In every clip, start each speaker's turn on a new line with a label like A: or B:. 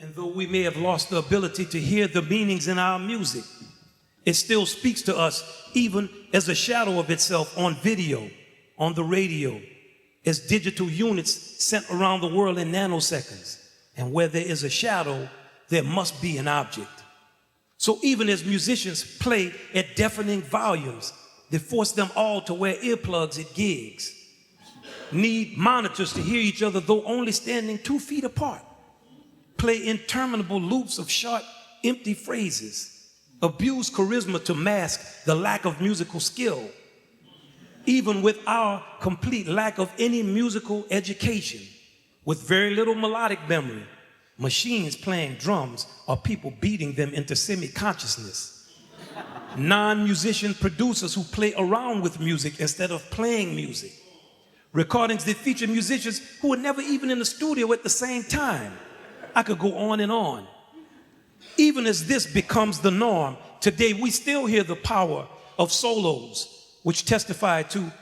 A: And though we may have lost the ability to hear the meanings in our music, it still speaks to us even as a shadow of itself on video, on the radio, as digital units sent around the world in nanoseconds. And where there is a shadow, there must be an object. So even as musicians play at deafening volumes that force them all to wear earplugs at gigs, need monitors to hear each other though only standing 2 feet apart, play interminable loops of short, empty phrases, abuse charisma to mask the lack of musical skill, even with our complete lack of any musical education, with very little melodic memory, machines playing drums or people beating them into semi-consciousness, non-musician producers who play around with music instead of playing music, recordings that feature musicians who were never even in the studio at the same time. I could go on and on. Even as this becomes the norm, today we still hear the power of solos, which testify to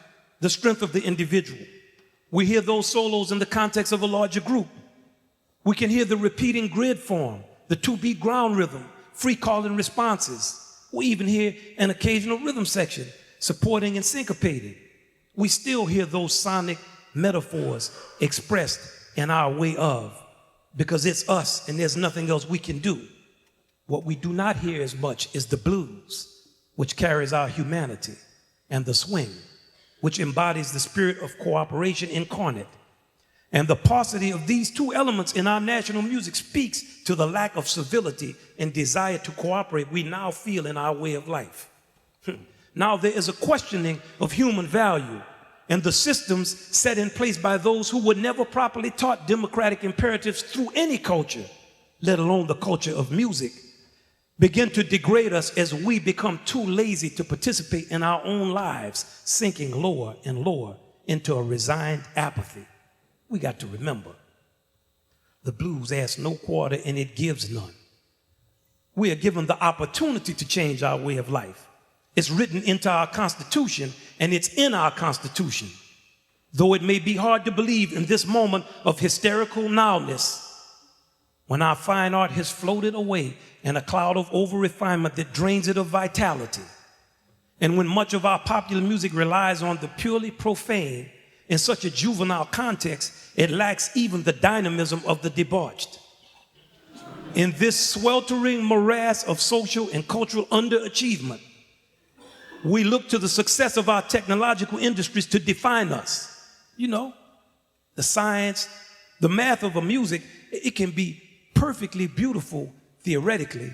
A: the strength of the individual. We hear those solos in the context of a larger group. We can hear the repeating grid form, the 2-beat ground rhythm, free call and responses. We even hear an occasional rhythm section, supporting and syncopated. We still hear those sonic metaphors expressed in our way of, because it's us and there's nothing else we can do. What we do not hear as much is the blues, which carries our humanity, and the swing, which embodies the spirit of cooperation incarnate. And the paucity of these two elements in our national music speaks to the lack of civility and desire to cooperate we now feel in our way of life. Now there is a questioning of human value and the systems set in place by those who were never properly taught democratic imperatives through any culture, let alone the culture of music, begin to degrade us as we become too lazy to participate in our own lives, sinking lower and lower into a resigned apathy. We got to remember, the blues asks no quarter and it gives none. We are given the opportunity to change our way of life. It's written into our Constitution and it's in our Constitution. Though it may be hard to believe in this moment of hysterical nowness, when our fine art has floated away in a cloud of over-refinement that drains it of vitality, and when much of our popular music relies on the purely profane in such a juvenile context, it lacks even the dynamism of the debauched. In this sweltering morass of social and cultural underachievement, we look to the success of our technological industries to define us. You know, the science, the math of a music, it can be perfectly beautiful theoretically,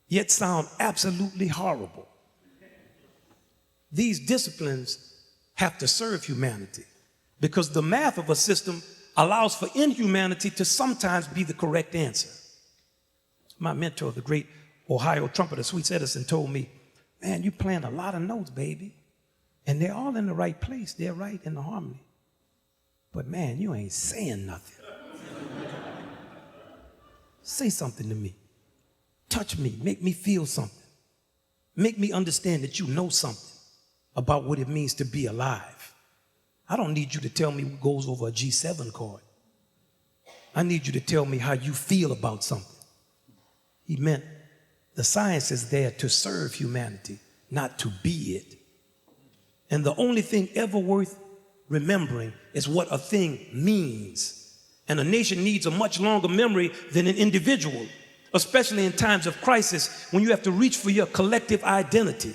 A: yet sound absolutely horrible. These disciplines have to serve humanity because the math of a system allows for inhumanity to sometimes be the correct answer. My mentor, the great Ohio trumpeter Sweet Edison, told me, man, you're playing a lot of notes, baby, and they're all in the right place. They're right in the harmony. But man, you ain't saying nothing. Say something to me. Touch me. Make me feel something. Make me understand that you know something about what it means to be alive. I don't need you to tell me what goes over a G7 chord. I need you to tell me how you feel about something. He meant the science is there to serve humanity, not to be it. And the only thing ever worth remembering is what a thing means. And a nation needs a much longer memory than an individual, especially in times of crisis when you have to reach for your collective identity.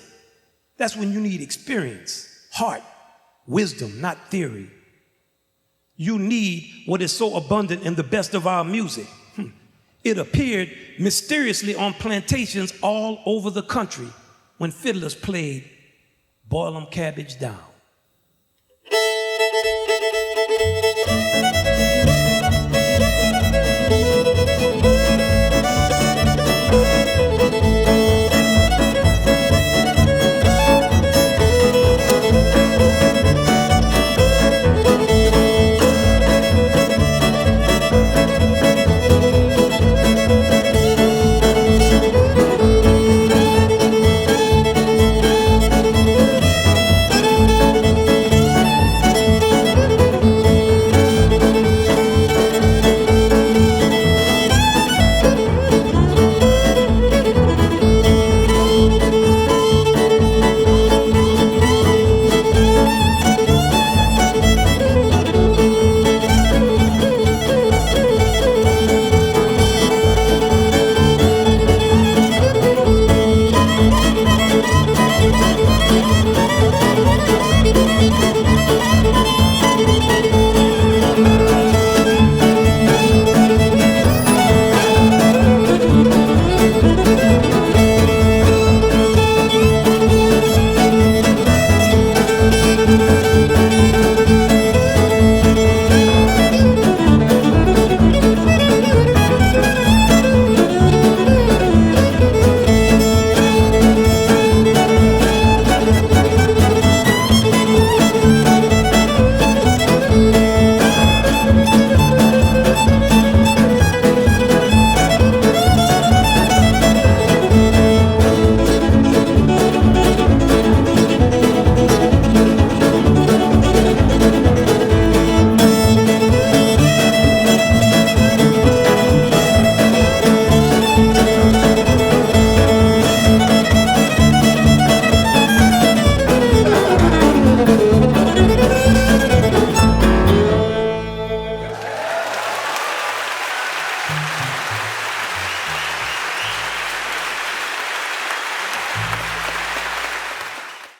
A: That's when you need experience, heart, wisdom, not theory. You need what is so abundant in the best of our music. It appeared mysteriously on plantations all over the country when fiddlers played Boil 'em Cabbage Down.